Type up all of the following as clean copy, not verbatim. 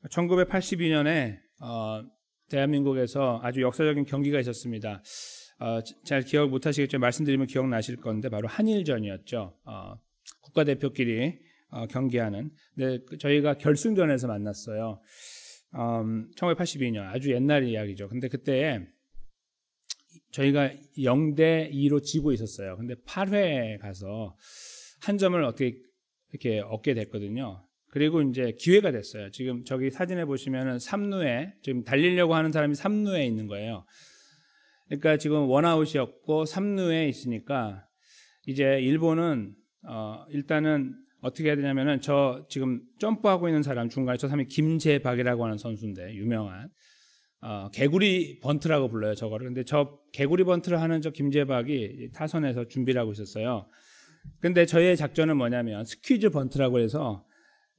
1982년에 대한민국에서 아주 역사적인 경기가 있었습니다. 잘 기억 못하시겠지만 말씀드리면 기억나실 건데 바로 한일전이었죠. 국가대표끼리 경기하는. 근데 저희가 결승전에서 만났어요. 1982년 아주 옛날 이야기죠. 근데 그때 저희가 0대2로 지고 있었어요. 근데 8회에 가서 한 점을 어떻게 이렇게 얻게 됐거든요. 그리고 이제 기회가 됐어요. 지금 저기 사진에 보시면은 3루에 지금 달리려고 하는 사람이 3루에 있는 거예요. 그러니까 지금 원아웃이었고 3루에 있으니까 이제 일본은 일단은 어떻게 해야 되냐면은 저 지금 점프하고 있는 사람 중간에 저 사람이 김재박이라고 하는 선수인데 유명한 개구리 번트라고 불러요 저거를. 근데 저 개구리 번트를 하는 저 김재박이 타선에서 준비를 하고 있었어요. 근데 저희의 작전은 뭐냐면 스퀴즈 번트라고 해서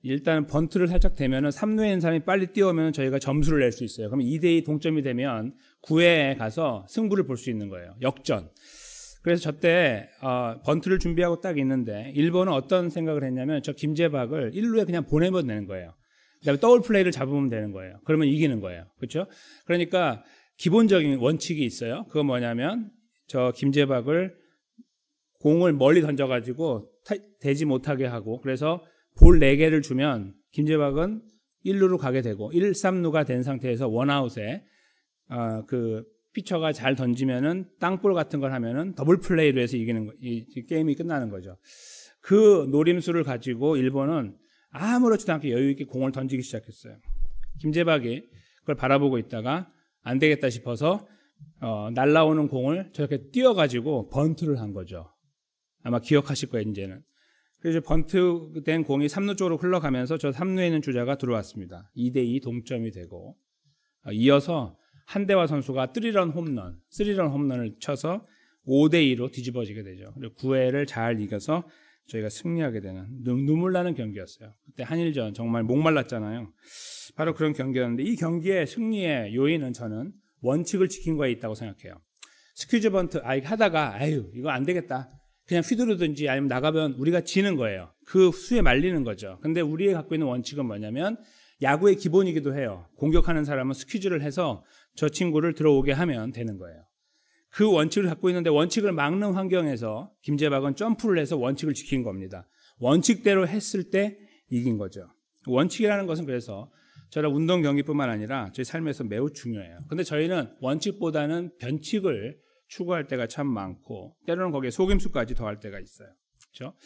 일단 번트를 살짝 대면은 3루에 있는 사람이 빨리 뛰어오면 저희가 점수를 낼 수 있어요. 그럼 2대2 동점이 되면 9회에 가서 승부를 볼 수 있는 거예요. 역전. 그래서 저때 번트를 준비하고 딱 있는데 일본은 어떤 생각을 했냐면 저 김재박을 1루에 그냥 보내면 되는 거예요. 그다음에 더블 플레이를 잡으면 되는 거예요. 그러면 이기는 거예요. 그렇죠? 그러니까 기본적인 원칙이 있어요. 그건 뭐냐면 저 김재박을 공을 멀리 던져가지고 되지 못하게 하고 그래서 볼 4개를 주면 김재박은 1루로 가게 되고 1, 3루가 된 상태에서 원아웃에 그 피처가 잘 던지면은 땅볼 같은 걸 하면은 더블 플레이로 해서 이기는 거, 이 게임이 끝나는 거죠. 그 노림수를 가지고 일본은 아무렇지도 않게 여유 있게 공을 던지기 시작했어요. 김재박이 그걸 바라보고 있다가 안 되겠다 싶어서 날라오는 공을 저렇게 띄어가지고 번트를 한 거죠. 아마 기억하실 거예요, 이제는. 그래서 번트된 공이 3루 쪽으로 흘러가면서 저 3루에 있는 주자가 들어왔습니다. 2대2 동점이 되고 이어서 한대화 선수가 3런 홈런을 쳐서 5대2로 뒤집어지게 되죠. 그리고 9회를 잘 이겨서 저희가 승리하게 되는 눈물 나는 경기였어요. 그때 한일전 정말 목말랐잖아요. 바로 그런 경기였는데 이 경기의 승리의 요인은 저는 원칙을 지킨 거에 있다고 생각해요. 스퀴즈 번트 하다가 이거 안 되겠다. 그냥 휘두르든지 아니면 나가면 우리가 지는 거예요. 그 수에 말리는 거죠. 근데 우리가 갖고 있는 원칙은 뭐냐면 야구의 기본이기도 해요. 공격하는 사람은 스퀴즈를 해서 저 친구를 들어오게 하면 되는 거예요. 그 원칙을 갖고 있는데 원칙을 막는 환경에서 김재박은 점프를 해서 원칙을 지킨 겁니다. 원칙대로 했을 때 이긴 거죠. 원칙이라는 것은 그래서 저런 운동 경기뿐만 아니라 저희 삶에서 매우 중요해요. 근데 저희는 원칙보다는 변칙을 추구할 때가 참 많고 때로는 거기에 속임수까지 더할 때가 있어요. 그렇죠?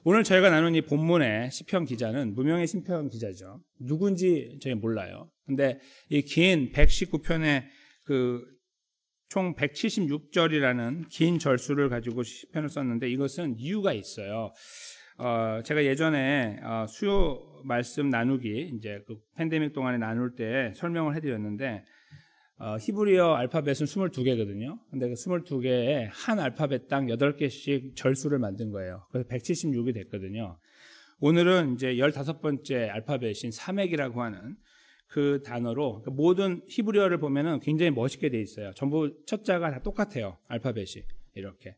오늘 저희가 나눈 이 본문의 시편 기자는 무명의 시편 기자죠. 누군지 저희 몰라요. 근데 이 긴 119편의 그 총 176절이라는 긴 절수를 가지고 시편을 썼는데 이것은 이유가 있어요. 제가 예전에 수요 말씀 나누기 이제 그 팬데믹 동안에 나눌 때 설명을 해드렸는데 히브리어 알파벳은 22개거든요. 근데 그 22개에 한 알파벳당 8개씩 절수를 만든 거예요. 그래서 176이 됐거든요. 오늘은 이제 15번째 알파벳인 사맥이라고 하는 그 단어로 모든 히브리어를 보면은 굉장히 멋있게 돼 있어요. 전부 첫 자가 다 똑같아요. 알파벳이 이렇게.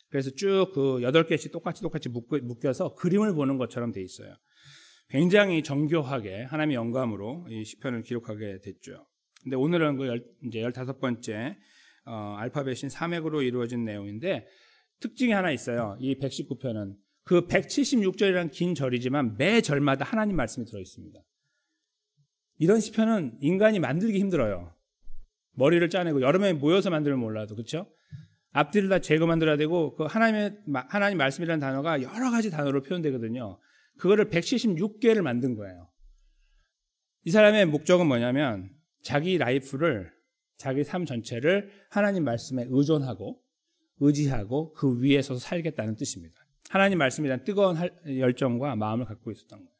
그래서 쭉 그 8개씩 똑같이 묶여서 그림을 보는 것처럼 돼 있어요. 굉장히 정교하게 하나님의 영감으로 이 시편을 기록하게 됐죠. 근데 오늘은 이제 15번째 알파벳인 사맥으로 이루어진 내용인데 특징이 하나 있어요. 이 119편은 그 176절이라는 긴 절이지만 매 절마다 하나님 말씀이 들어 있습니다. 이런 시편은 인간이 만들기 힘들어요. 머리를 짜내고 여러 명이 모여서 만들면 몰라도 그렇죠? 앞뒤를 다 재고 만들어야 되고 그 하나님 말씀이라는 단어가 여러 가지 단어로 표현되거든요. 그거를 176개를 만든 거예요. 이 사람의 목적은 뭐냐면 자기 라이프를 자기 삶 전체를 하나님 말씀에 의지하고 그 위에 서서 살겠다는 뜻입니다. 하나님 말씀에 대한 뜨거운 열정과 마음을 갖고 있었던 거예요.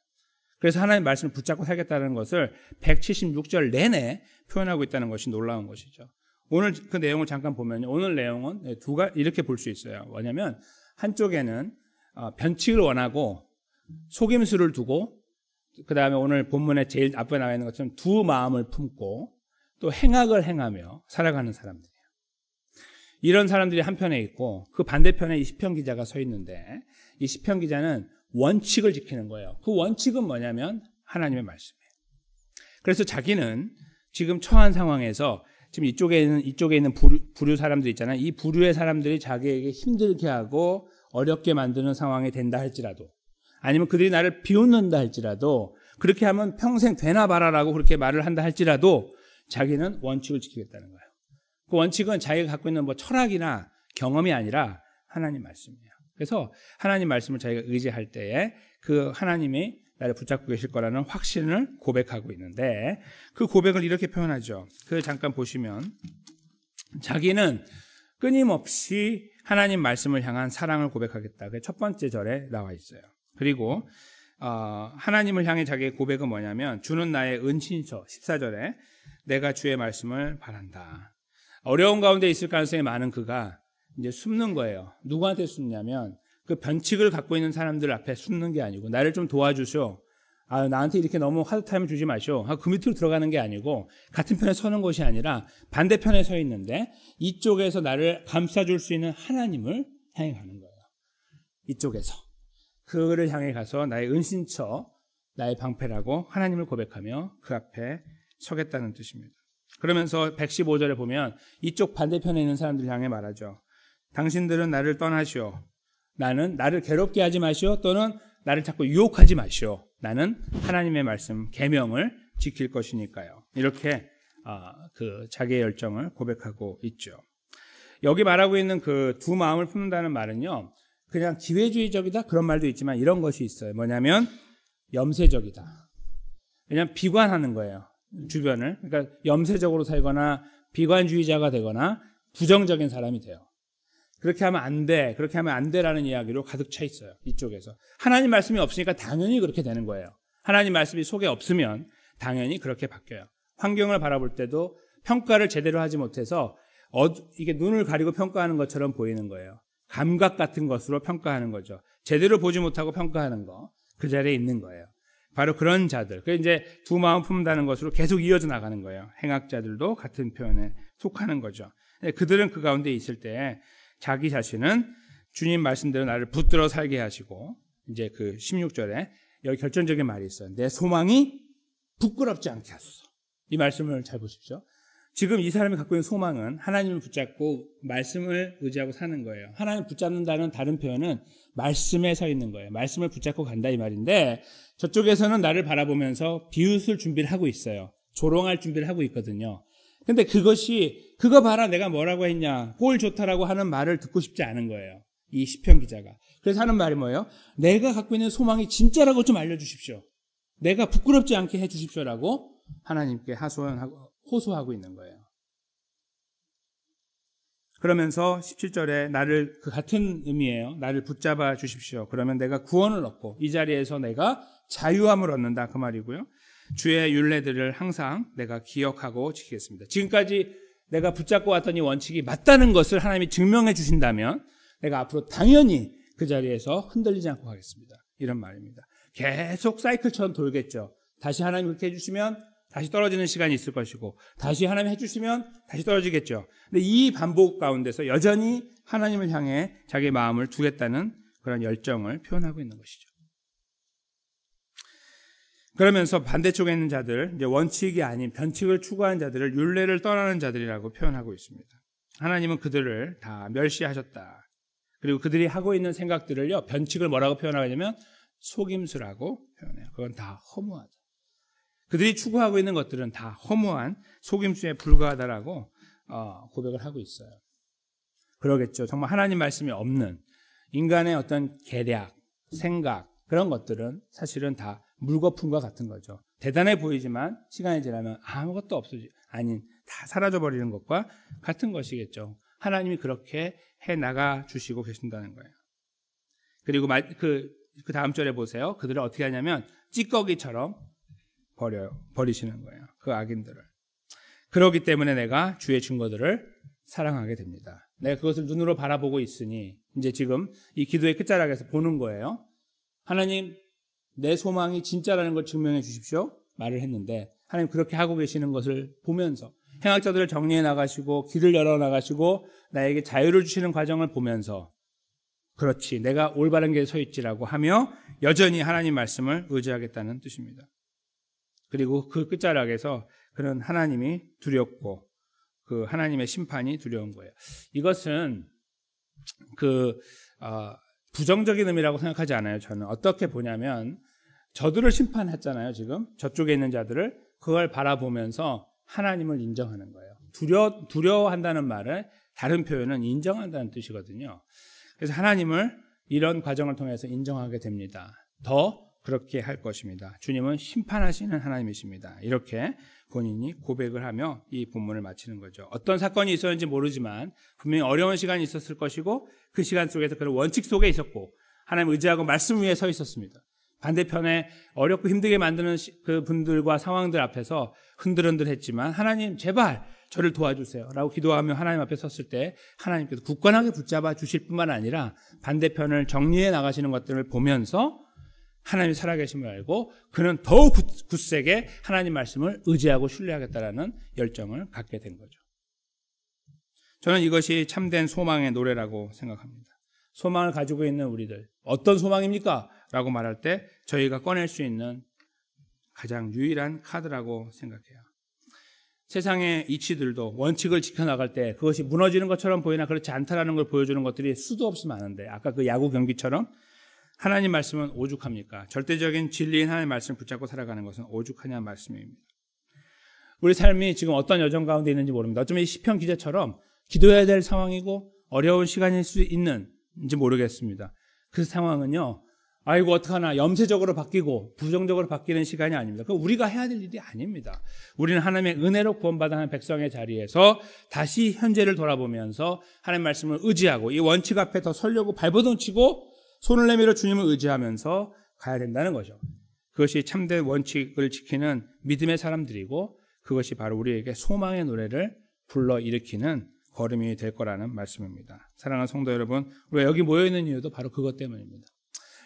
그래서 하나님 말씀을 붙잡고 살겠다는 것을 176절 내내 표현하고 있다는 것이 놀라운 것이죠. 오늘 그 내용을 잠깐 보면요. 오늘 내용은 이렇게 볼 수 있어요. 뭐냐면 한쪽에는 변칙을 원하고 속임수를 두고 그 다음에 오늘 본문에 제일 앞에 나와 있는 것처럼 두 마음을 품고 또 행악을 행하며 살아가는 사람들이에요. 이런 사람들이 한편에 있고 그 반대편에 이 시편 기자가 서 있는데 이 시편 기자는 원칙을 지키는 거예요. 그 원칙은 뭐냐면 하나님의 말씀이에요. 그래서 자기는 지금 처한 상황에서 지금 이쪽에 있는 부류 사람들 있잖아요. 이 부류의 사람들이 자기에게 힘들게 하고 어렵게 만드는 상황이 된다 할지라도, 아니면 그들이 나를 비웃는다 할지라도, 그렇게 하면 평생 되나 봐라라고 그렇게 말을 한다 할지라도 자기는 원칙을 지키겠다는 거예요. 그 원칙은 자기가 갖고 있는 뭐 철학이나 경험이 아니라 하나님 말씀이에요. 그래서 하나님 말씀을 자기가 의지할 때에 그 하나님이 나를 붙잡고 계실 거라는 확신을 고백하고 있는데, 그 고백을 이렇게 표현하죠. 그 잠깐 보시면 자기는 끊임없이 하나님 말씀을 향한 사랑을 고백하겠다. 그 첫 번째 절에 나와 있어요. 그리고 하나님을 향해 자기의 고백은 뭐냐면, 주는 나의 은신처, 14절에 내가 주의 말씀을 바란다. 어려운 가운데 있을 가능성이 많은 그가 이제 숨는 거예요. 누구한테 숨냐면 그 변칙을 갖고 있는 사람들 앞에 숨는 게 아니고, 나를 좀 도와주쇼, 나한테 이렇게 너무 하드타임 주지 마쇼, 그 밑으로 들어가는 게 아니고, 같은 편에 서는 것이 아니라 반대편에 서 있는데 이쪽에서 나를 감싸줄 수 있는 하나님을 향해 가는 거예요. 이쪽에서 그를 향해 가서 나의 은신처, 나의 방패라고 하나님을 고백하며 그 앞에 서겠다는 뜻입니다. 그러면서 115절에 보면 이쪽 반대편에 있는 사람들 향해 말하죠. 당신들은 나를 떠나시오. 나는 나를 괴롭게 하지 마시오. 또는 나를 자꾸 유혹하지 마시오. 나는 하나님의 말씀, 계명을 지킬 것이니까요. 이렇게 그 자기의 열정을 고백하고 있죠. 여기 말하고 있는 그 두 마음을 품는다는 말은요, 그냥 기회주의적이다 그런 말도 있지만 이런 것이 있어요. 뭐냐면 염세적이다. 그냥 비관하는 거예요. 주변을. 그러니까 염세적으로 살거나 비관주의자가 되거나 부정적인 사람이 돼요. 그렇게 하면 안 돼, 그렇게 하면 안 돼라는 이야기로 가득 차 있어요. 이쪽에서. 하나님 말씀이 없으니까 당연히 그렇게 되는 거예요. 하나님 말씀이 속에 없으면 당연히 그렇게 바뀌어요. 환경을 바라볼 때도 평가를 제대로 하지 못해서 이게 눈을 가리고 평가하는 것처럼 보이는 거예요. 감각 같은 것으로 평가하는 거죠. 제대로 보지 못하고 평가하는 거, 그 자리에 있는 거예요. 바로 그런 자들. 그 이제 두 마음 품는다는 것으로 계속 이어져 나가는 거예요. 행악자들도 같은 표현에 속하는 거죠. 그들은 그 가운데 있을 때 자기 자신은 주님 말씀대로 나를 붙들어 살게 하시고, 이제 그 16절에 여기 결정적인 말이 있어요. 내 소망이 부끄럽지 않게 하소서. 이 말씀을 잘 보십시오. 지금 이 사람이 갖고 있는 소망은 하나님을 붙잡고 말씀을 의지하고 사는 거예요. 하나님을 붙잡는다는 다른 표현은 말씀에 서 있는 거예요. 말씀을 붙잡고 간다 이 말인데, 저쪽에서는 나를 바라보면서 비웃을 준비를 하고 있어요. 조롱할 준비를 하고 있거든요. 근데 그것이, 그거 봐라 내가 뭐라고 했냐, 꼴 좋다라고 하는 말을 듣고 싶지 않은 거예요. 이 시편 기자가. 그래서 하는 말이 뭐예요? 내가 갖고 있는 소망이 진짜라고 좀 알려주십시오. 내가 부끄럽지 않게 해주십시오라고 하나님께 호소하고 있는 거예요. 그러면서 17절에 나를, 그 같은 의미예요. 나를 붙잡아 주십시오. 그러면 내가 구원을 얻고 이 자리에서 내가 자유함을 얻는다 그 말이고요. 주의 율례들을 항상 내가 기억하고 지키겠습니다. 지금까지 내가 붙잡고 왔던 이 원칙이 맞다는 것을 하나님이 증명해 주신다면 내가 앞으로 당연히 그 자리에서 흔들리지 않고 가겠습니다. 이런 말입니다. 계속 사이클처럼 돌겠죠. 다시 하나님 그렇게 해주시면 다시 떨어지는 시간이 있을 것이고, 다시 하나님 해주시면 다시 떨어지겠죠. 근데 이 반복 가운데서 여전히 하나님을 향해 자기의 마음을 두겠다는 그런 열정을 표현하고 있는 것이죠. 그러면서 반대쪽에 있는 자들, 이제 원칙이 아닌 변칙을 추구하는 자들을 율례를 떠나는 자들이라고 표현하고 있습니다. 하나님은 그들을 다 멸시하셨다. 그리고 그들이 하고 있는 생각들을요, 변칙을 뭐라고 표현하냐면 속임수라고 표현해요. 그건 다 허무하다. 그들이 추구하고 있는 것들은 다 허무한 속임수에 불과하다라고 고백을 하고 있어요. 그러겠죠. 정말 하나님 말씀이 없는 인간의 어떤 계략, 생각, 그런 것들은 사실은 다 물거품과 같은 거죠. 대단해 보이지만 시간이 지나면 아무것도 아닌 다 사라져버리는 것과 같은 것이겠죠. 하나님이 그렇게 해나가 주시고 계신다는 거예요. 그리고 그 다음 절에 보세요. 그들을 어떻게 하냐면 찌꺼기처럼 버리시는 거예요. 그 악인들을. 그렇기 때문에 내가 주의 증거들을 사랑하게 됩니다. 내가 그것을 눈으로 바라보고 있으니, 이제 지금 이 기도의 끝자락에서 보는 거예요. 하나님, 내 소망이 진짜라는 걸 증명해 주십시오. 말을 했는데 하나님 그렇게 하고 계시는 것을 보면서, 행악자들을 정리해 나가시고 길을 열어 나가시고 나에게 자유를 주시는 과정을 보면서, 그렇지, 내가 올바른 길에 서 있지라고 하며 여전히 하나님 말씀을 의지하겠다는 뜻입니다. 그리고 그 끝자락에서 그는 하나님이 두렵고 그 하나님의 심판이 두려운 거예요. 이것은 부정적인 의미라고 생각하지 않아요. 저는 어떻게 보냐면 저들을 심판했잖아요. 지금 저쪽에 있는 자들을 그걸 바라보면서 하나님을 인정하는 거예요. 두려워한다는 말은 다른 표현은 인정한다는 뜻이거든요. 그래서 하나님을 이런 과정을 통해서 인정하게 됩니다. 더 그렇게 할 것입니다. 주님은 심판하시는 하나님이십니다. 이렇게 본인이 고백을 하며 이 본문을 마치는 거죠. 어떤 사건이 있었는지 모르지만 분명히 어려운 시간이 있었을 것이고 그 시간 속에서 그런 원칙 속에 있었고 하나님 의지하고 말씀 위에 서 있었습니다. 반대편에 어렵고 힘들게 만드는 그 분들과 상황들 앞에서 흔들흔들했지만 하나님 제발 저를 도와주세요 라고 기도하며 하나님 앞에 섰을 때 하나님께서 굳건하게 붙잡아 주실 뿐만 아니라 반대편을 정리해 나가시는 것들을 보면서 하나님이 살아계심을 알고 그는 더욱 굳세게 하나님 말씀을 의지하고 신뢰하겠다라는 열정을 갖게 된 거죠. 저는 이것이 참된 소망의 노래라고 생각합니다. 소망을 가지고 있는 우리들, 어떤 소망입니까? 라고 말할 때 저희가 꺼낼 수 있는 가장 유일한 카드라고 생각해요. 세상의 이치들도 원칙을 지켜나갈 때 그것이 무너지는 것처럼 보이나 그렇지 않다라는 걸 보여주는 것들이 수도 없이 많은데 아까 그 야구 경기처럼 하나님 말씀은 오죽합니까? 절대적인 진리인 하나님 말씀을 붙잡고 살아가는 것은 오죽하냐 말씀입니다. 우리 삶이 지금 어떤 여정 가운데 있는지 모릅니다. 어쩌면 이 시편 기자처럼 기도해야 될 상황이고 어려운 시간일 수 있는지 모르겠습니다. 그 상황은요. 아이고 어떡하나 염세적으로 바뀌고 부정적으로 바뀌는 시간이 아닙니다. 그건 우리가 해야 될 일이 아닙니다. 우리는 하나님의 은혜로 구원받은 백성의 자리에서 다시 현재를 돌아보면서 하나님 말씀을 의지하고 이 원칙 앞에 더 서려고 발버둥 치고 손을 내밀어 주님을 의지하면서 가야 된다는 거죠. 그것이 참된 원칙을 지키는 믿음의 사람들이고 그것이 바로 우리에게 소망의 노래를 불러일으키는 걸음이 될 거라는 말씀입니다. 사랑하는 성도 여러분, 우리가 여기 모여있는 이유도 바로 그것 때문입니다.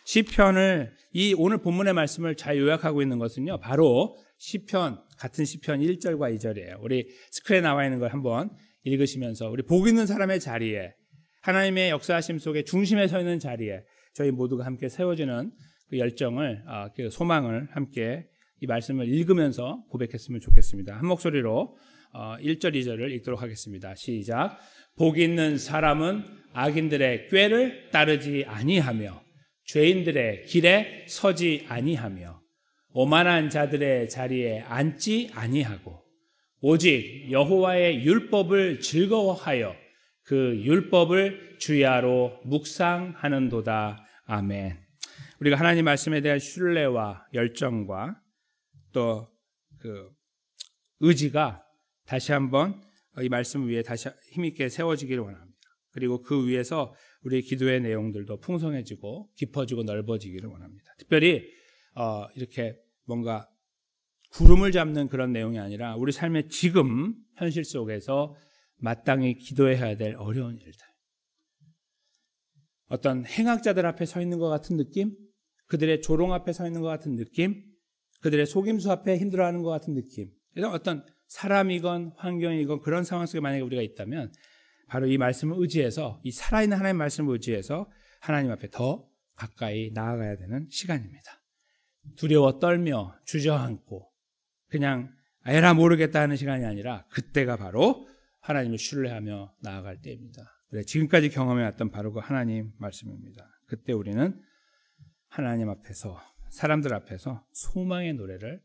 시편을 이 오늘 본문의 말씀을 잘 요약하고 있는 것은요. 바로 시편 같은 시편 1절과 2절이에요. 우리 스크린에 나와 있는 걸 한번 읽으시면서 우리 복 있는 사람의 자리에 하나님의 역사하심 속에 중심에 서 있는 자리에 저희 모두가 함께 세워지는 그 열정을 그 소망을 함께 이 말씀을 읽으면서 고백했으면 좋겠습니다. 한 목소리로 1절 2절을 읽도록 하겠습니다. 시작. 복 있는 사람은 악인들의 꾀를 따르지 아니하며 죄인들의 길에 서지 아니하며 오만한 자들의 자리에 앉지 아니하고 오직 여호와의 율법을 즐거워하여 그 율법을 주야로 묵상하는도다. 아멘. 우리가 하나님 말씀에 대한 신뢰와 열정과 또 그 의지가 다시 한번 이 말씀 위에 다시 힘있게 세워지기를 원합니다. 그리고 그 위에서 우리의 기도의 내용들도 풍성해지고 깊어지고 넓어지기를 원합니다. 특별히 이렇게 뭔가 구름을 잡는 그런 내용이 아니라 우리 삶의 지금 현실 속에서 마땅히 기도해야 될 어려운 일들, 어떤 행악자들 앞에 서 있는 것 같은 느낌, 그들의 조롱 앞에 서 있는 것 같은 느낌, 그들의 속임수 앞에 힘들어하는 것 같은 느낌, 그래서 어떤 사람이건 환경이건 그런 상황 속에 만약에 우리가 있다면 바로 이 말씀을 의지해서 이 살아있는 하나님의 말씀을 의지해서 하나님 앞에 더 가까이 나아가야 되는 시간입니다. 두려워 떨며 주저앉고 그냥 에라 모르겠다 하는 시간이 아니라 그때가 바로 하나님을 신뢰하며 나아갈 때입니다. 그래, 지금까지 경험해왔던 바로 그 하나님 말씀입니다. 그때 우리는 하나님 앞에서 사람들 앞에서 소망의 노래를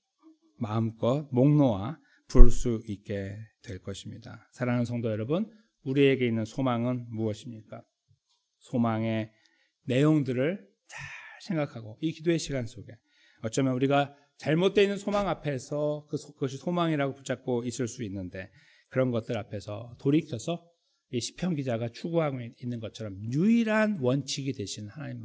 마음껏 목 놓아 부를 수 있게 될 것입니다. 사랑하는 성도 여러분, 우리에게 있는 소망은 무엇입니까? 소망의 내용들을 잘 생각하고 이 기도의 시간 속에 어쩌면 우리가 잘못되어 있는 소망 앞에서 그것이 소망이라고 붙잡고 있을 수 있는데 그런 것들 앞에서 돌이켜서 이 시편 기자가 추구하고 있는 것처럼 유일한 원칙이 되신 하나님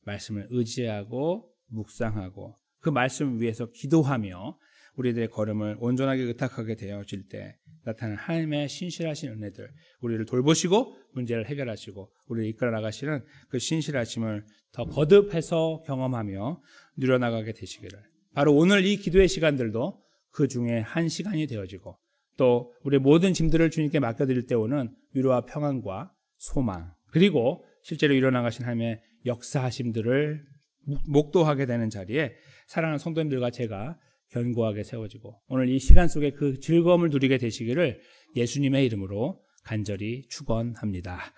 말씀을 의지하고 묵상하고 그 말씀 위에서 기도하며 우리들의 걸음을 온전하게 의탁하게 되어질 때 나타나는 하나님의 신실하신 은혜들, 우리를 돌보시고 문제를 해결하시고 우리를 이끌어 나가시는 그 신실하심을 더 거듭해서 경험하며 누려나가게 되시기를, 바로 오늘 이 기도의 시간들도 그 중에 한 시간이 되어지고 또 우리의 모든 짐들을 주님께 맡겨드릴 때 오는 위로와 평안과 소망, 그리고 실제로 일어나가신 하나님의 역사하심들을 목도하게 되는 자리에 사랑하는 성도님들과 제가 견고하게 세워지고 오늘 이 시간 속에 그 즐거움을 누리게 되시기를 예수님의 이름으로 간절히 축원합니다.